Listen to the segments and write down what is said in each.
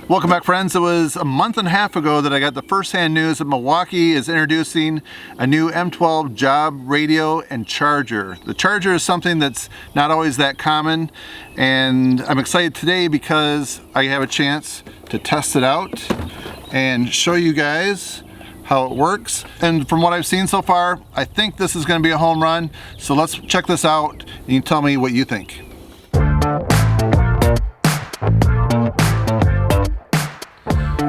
Welcome back, friends. It was a month and a half ago that I got the first-hand news that Milwaukee is introducing a new M12 job radio and charger. The charger is something that's not always that common, and I'm excited today because I have a chance to test it out and show you guys how it works. And from what I've seen so far, I think this is going to be a home run. So let's check this out and you tell me what you think.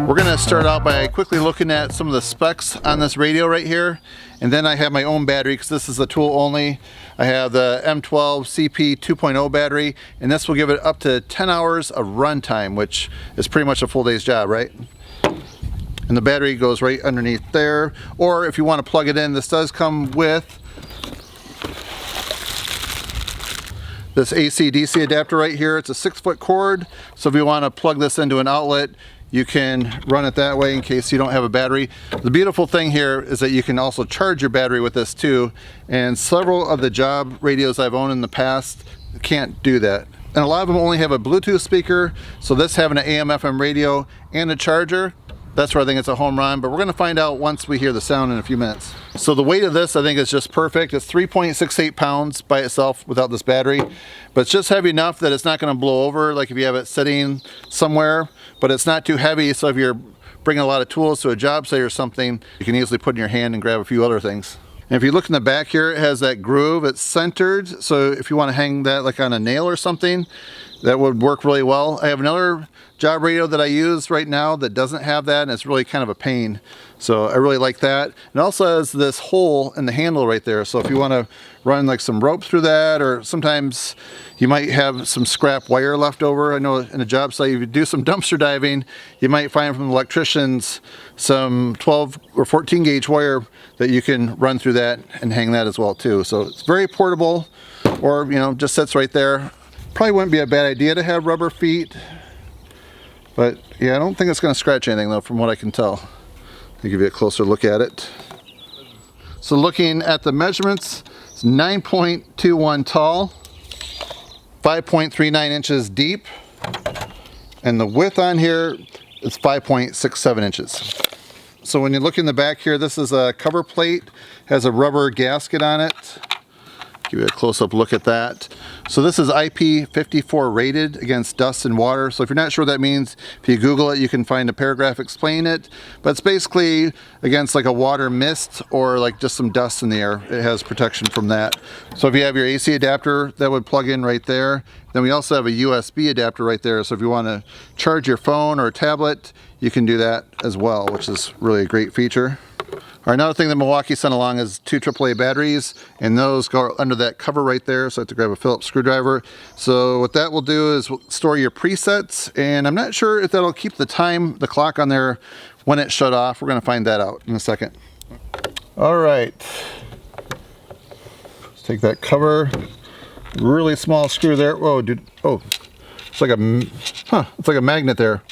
We're going to start out by quickly looking at some of the specs on this radio right here, and then I have my own battery because this is a tool only. I have the M12 CP 2.0 battery, and this will give it up to 10 hours of run time, which is pretty much a full day's job, right? And the battery goes right underneath there, or if you want to plug it in, this does come with this AC/DC adapter right here. It's a 6-foot cord, so if you want to plug this into an outlet, you can run it that way in case you don't have a battery. The beautiful thing here is that you can also charge your battery with this too, and several of the job radios I've owned in the past can't do that. And a lot of them only have a Bluetooth speaker, so this having an AM/FM radio and a charger, that's where I think it's a home run, but we're gonna find out once we hear the sound in a few minutes. So the weight of this, I think, is just perfect. It's 3.68 pounds by itself without this battery, but it's just heavy enough that it's not gonna blow over like if you have it sitting somewhere, but it's not too heavy, so if you're bringing a lot of tools to a job site or something, you can easily put in your hand and grab a few other things. And if you look in the back here, it has that groove, it's centered, so if you wanna hang that like on a nail or something, that would work really well. I have another job radio that I use right now that doesn't have that, and it's really kind of a pain. So I really like that. It also has this hole in the handle right there. So if you want to run like some rope through that, or sometimes you might have some scrap wire left over. I know in a job site, if you do some dumpster diving, you might find from the electricians some 12 or 14 gauge wire that you can run through that and hang that as well too. So it's very portable, or just sits right there. Probably wouldn't be a bad idea to have rubber feet, but yeah, I don't think it's going to scratch anything though, from what I can tell. I'll give you a closer look at it. So looking at the measurements, it's 9.21 tall, 5.39 inches deep, and the width on here is 5.67 inches. So when you look in the back here, this is a cover plate, has a rubber gasket on it. Give you a close-up look at that. So this is IP54 rated against dust and water. So if you're not sure what that means, if you Google it, you can find a paragraph explaining it. But it's basically against like a water mist or like just some dust in the air. It has protection from that. So if you have your AC adapter, that would plug in right there. Then we also have a USB adapter right there. So if you want to charge your phone or a tablet, you can do that as well, which is really a great feature. All right, another thing that Milwaukee sent along is 2 AAA batteries, and those go under that cover right there, so I have to grab a Phillips screwdriver. So what that will do is we'll store your presets, and I'm not sure if that'll keep the clock on there when it's shut off. We're gonna find that out in a second. All right, let's take that cover, really small screw there. Whoa, dude, oh, it's like a magnet there.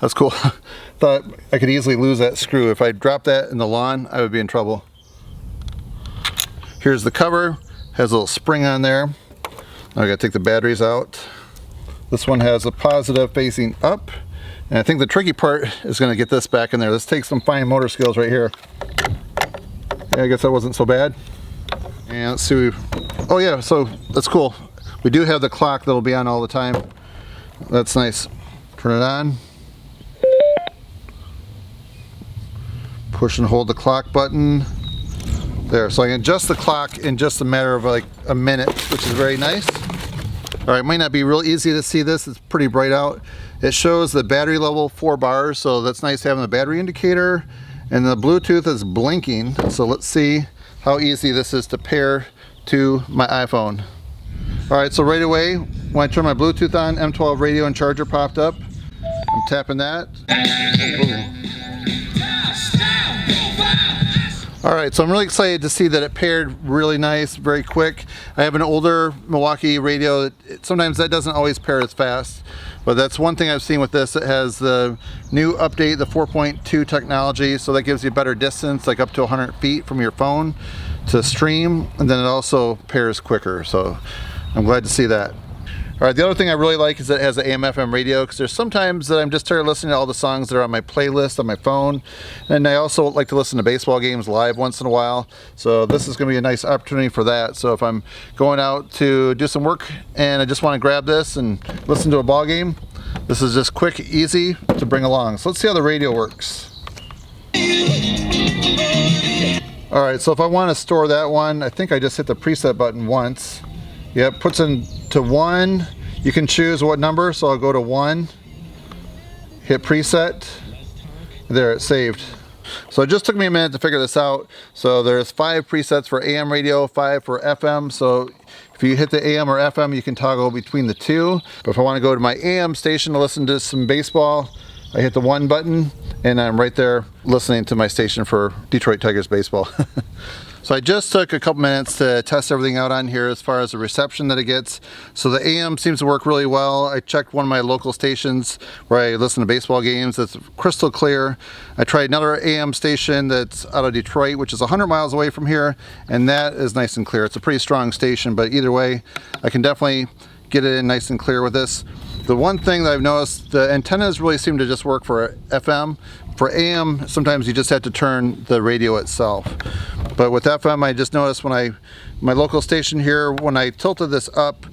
That's cool. Thought I could easily lose that screw. If I dropped that in the lawn, I would be in trouble. Here's the cover, has a little spring on there. Now I gotta take the batteries out. This one has a positive facing up, and I think the tricky part is gonna get this back in there. This takes some fine motor skills right here. Yeah, I guess that wasn't so bad. And let's see, oh yeah, so that's cool. We do have the clock that'll be on all the time. That's nice. Turn it on. Push and hold the clock button there, so I can adjust the clock in just a matter of like a minute, which is very nice. All right, it might not be real easy to see this, it's pretty bright out. It shows the battery level 4 bars, so that's nice having the battery indicator, and the Bluetooth is blinking. So let's see how easy this is to pair to my iPhone. All right, so right away when I turn my Bluetooth on, M12 radio and charger popped up. I'm tapping that. Ooh. All right, so I'm really excited to see that it paired really nice, very quick. I have an older Milwaukee radio. Sometimes that doesn't always pair as fast, but that's one thing I've seen with this. It has the new update, the 4.2 technology, so that gives you better distance, like up to 100 feet from your phone to stream, and then it also pairs quicker, so I'm glad to see that. All right, the other thing I really like is that it has an AM/FM radio, because there's sometimes that I'm just tired of listening to all the songs that are on my playlist on my phone, and I also like to listen to baseball games live once in a while, so this is going to be a nice opportunity for that. So if I'm going out to do some work and I just want to grab this and listen to a ball game, this is just quick, easy to bring along. So let's see how the radio works. All right, so if I want to store that one, I think I just hit the preset button once. Yep, puts into 1. You can choose what number, so I'll go to 1. Hit preset. There, it's saved. So it just took me a minute to figure this out. So there's 5 presets for AM radio, 5 for FM. So if you hit the AM or FM, you can toggle between the two. But if I want to go to my AM station to listen to some baseball, I hit the 1 button and I'm right there listening to my station for Detroit Tigers baseball. So I just took a couple minutes to test everything out on here as far as the reception that it gets. So the AM seems to work really well. I checked one of my local stations where I listen to baseball games. It's crystal clear. I tried another AM station that's out of Detroit, which is 100 miles away from here, and that is nice and clear. It's a pretty strong station, but either way, I can definitely get it in nice and clear with this. The one thing that I've noticed, the antennas really seem to just work for FM. For AM, sometimes you just have to turn the radio itself. But with FM, I just noticed when my local station here, when I tilted this up,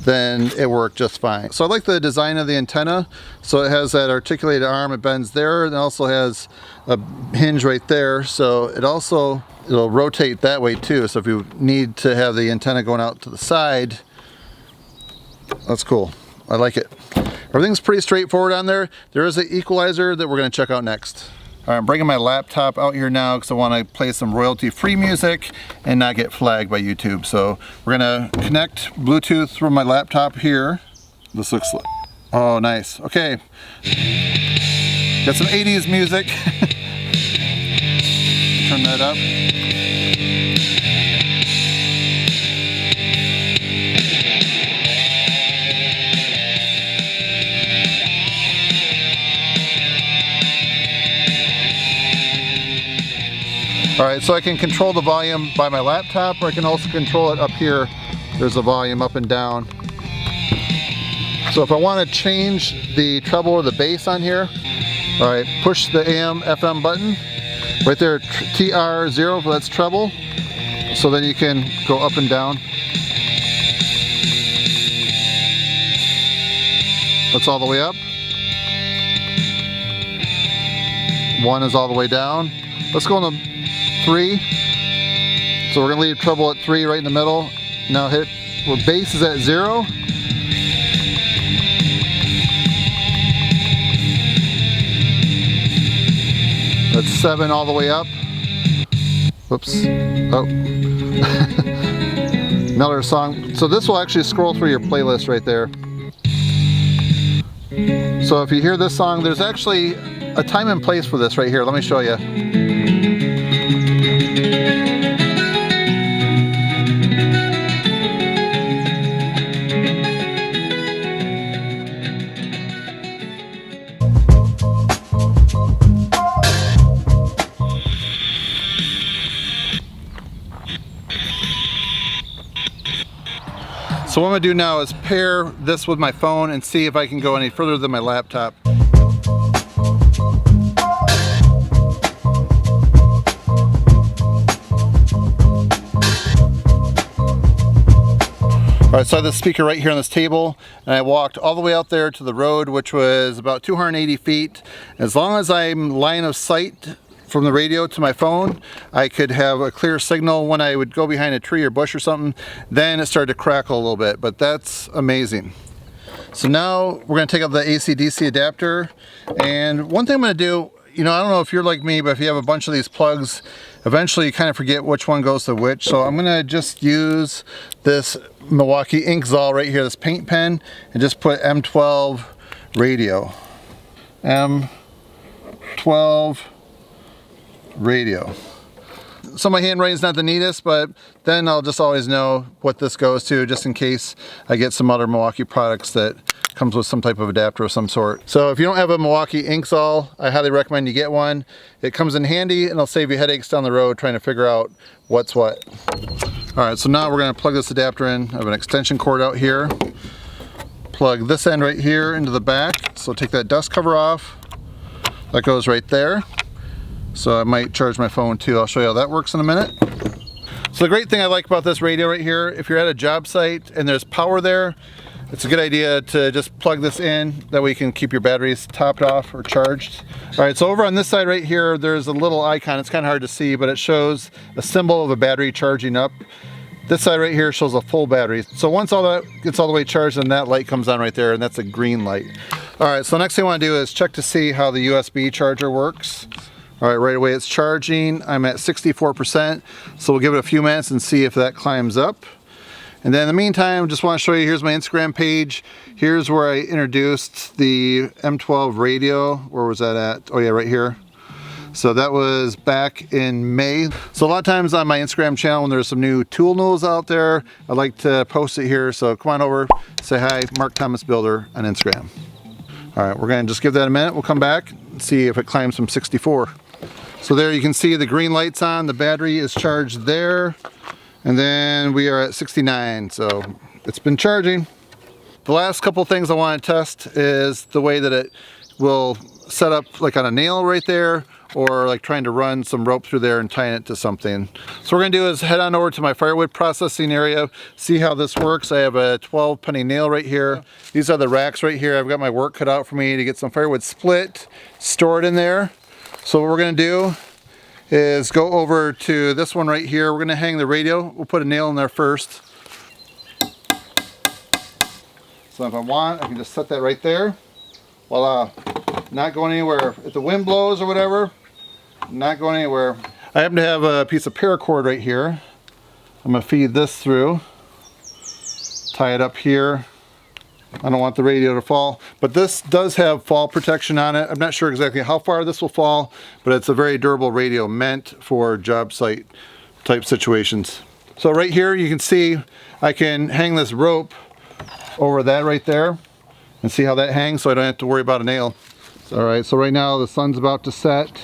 then it worked just fine. So I like the design of the antenna. So it has that articulated arm, it bends there, and it also has a hinge right there. So it'll rotate that way too. So if you need to have the antenna going out to the side, that's cool. I like it. Everything's pretty straightforward on there. There is an equalizer that we're going to check out next. All right, I'm bringing my laptop out here now because I want to play some royalty-free music and not get flagged by YouTube. So we're going to connect Bluetooth from my laptop here. This looks like, oh, nice. Okay. Got some 80s music. Turn that up. All right, so I can control the volume by my laptop, or I can also control it up here. There's the volume up and down. So if I want to change the treble or the bass on here, all right, push the AM, FM button. Right there, TR0, that's treble. So then you can go up and down. That's all the way up. 1 is all the way down. Let's go on the 3. So we're going to leave treble at 3 right in the middle. Now hit where bass is at 0. That's 7 all the way up. Whoops. Oh. Another song. So this will actually scroll through your playlist right there. So if you hear this song, there's actually a time and place for this right here. Let me show you. So what I'm going to do now is pair this with my phone and see if I can go any further than my laptop. Alright, so I have the speaker right here on this table, and I walked all the way out there to the road, which was about 280 feet. As long as I'm line of sight from the radio to my phone, I could have a clear signal. When I would go behind a tree or bush or something, then it started to crackle a little bit, but that's amazing. So now we're going to take out the AC/DC adapter, and one thing I'm going to do, you know, I don't know if you're like me, but if you have a bunch of these plugs, eventually you kind of forget which one goes to which. So I'm going to just use this Milwaukee ink Zal right here, this paint pen, and just put M12 radio. M12 radio. So my handwriting is not the neatest, but then I'll just always know what this goes to, just in case I get some other Milwaukee products that comes with some type of adapter of some sort. So if you don't have a Milwaukee ink Zal, I highly recommend you get one. It comes in handy and it'll save you headaches down the road trying to figure out what's what. All right, so now we're going to plug this adapter in. I have an extension cord out here. plug this end right here into the back. So take that dust cover off. That goes right there. So I might charge my phone too. I'll show you how that works in a minute. So the great thing I like about this radio right here, if you're at a job site and there's power there, it's a good idea to just plug this in. That way you can keep your batteries topped off or charged. All right, so over on this side right here, there's a little icon. It's kind of hard to see, but it shows a symbol of a battery charging up. This side right here shows a full battery. So once all that gets all the way charged, then that light comes on right there, and that's a green light. All right, so the next thing I want to do is check to see how the USB charger works. All right, right away it's charging. I'm at 64%, so we'll give it a few minutes and see if that climbs up. And then in the meantime, just want to show you, here's my Instagram page. Here's where I introduced the M12 radio. Where was that at? Oh yeah, right here. So that was back in May. So a lot of times on my Instagram channel, when there's some new tool news out there, I like to post it here. So come on over, say hi, Mark Thomas Builder on Instagram. All right, we're gonna just give that a minute. We'll come back and see if it climbs from 64. So there you can see the green light's on, the battery is charged there. And then we are at 69, so it's been charging. The last couple things I want to test is the way that it will set up like on a nail right there, or like trying to run some rope through there and tying it to something. So what we're gonna do is head on over to my firewood processing area, see how this works. I have a 12 penny nail right here. These are the racks right here. I've got my work cut out for me to get some firewood split, store it in there. So what we're gonna do is go over to this one right here. We're gonna hang the radio. We'll put a nail in there first. So if I want, I can just set that right there. Voila, not going anywhere. If the wind blows or whatever, not going anywhere. I happen to have a piece of paracord right here. I'm gonna feed this through, tie it up here. I don't want the radio to fall, but this does have fall protection on it. I'm not sure exactly how far this will fall, but it's a very durable radio meant for job site type situations. So right here you can see I can hang this rope over that right there and see how that hangs, so I don't have to worry about a nail. All right, so right now the sun's about to set.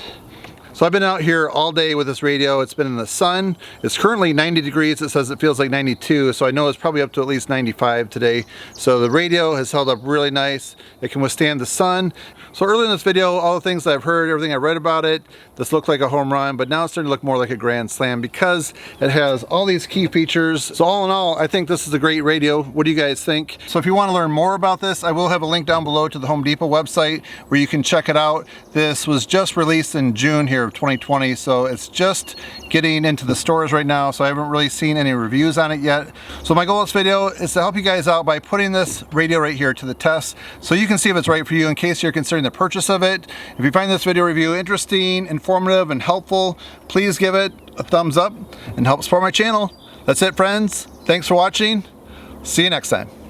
So I've been out here all day with this radio. It's been in the sun. It's currently 90 degrees. It says it feels like 92, so I know it's probably up to at least 95 today. So the radio has held up really nice. It can withstand the sun. So earlier in this video, all the things that I've heard, everything I read about it, this looked like a home run, but now it's starting to look more like a grand slam because it has all these key features. So all in all, I think this is a great radio. What do you guys think? So if you want to learn more about this, I will have a link down below to the Home Depot website where you can check it out. This was just released in June here of 2020, so it's just getting into the stores right now, so I haven't really seen any reviews on it yet. So my goal of this video is to help you guys out by putting this radio right here to the test so you can see if it's right for you in case you're considering the purchase of it. If you find this video review interesting, informative, and helpful, please give it a thumbs up and help support my channel. That's it, friends. Thanks for watching. See you next time.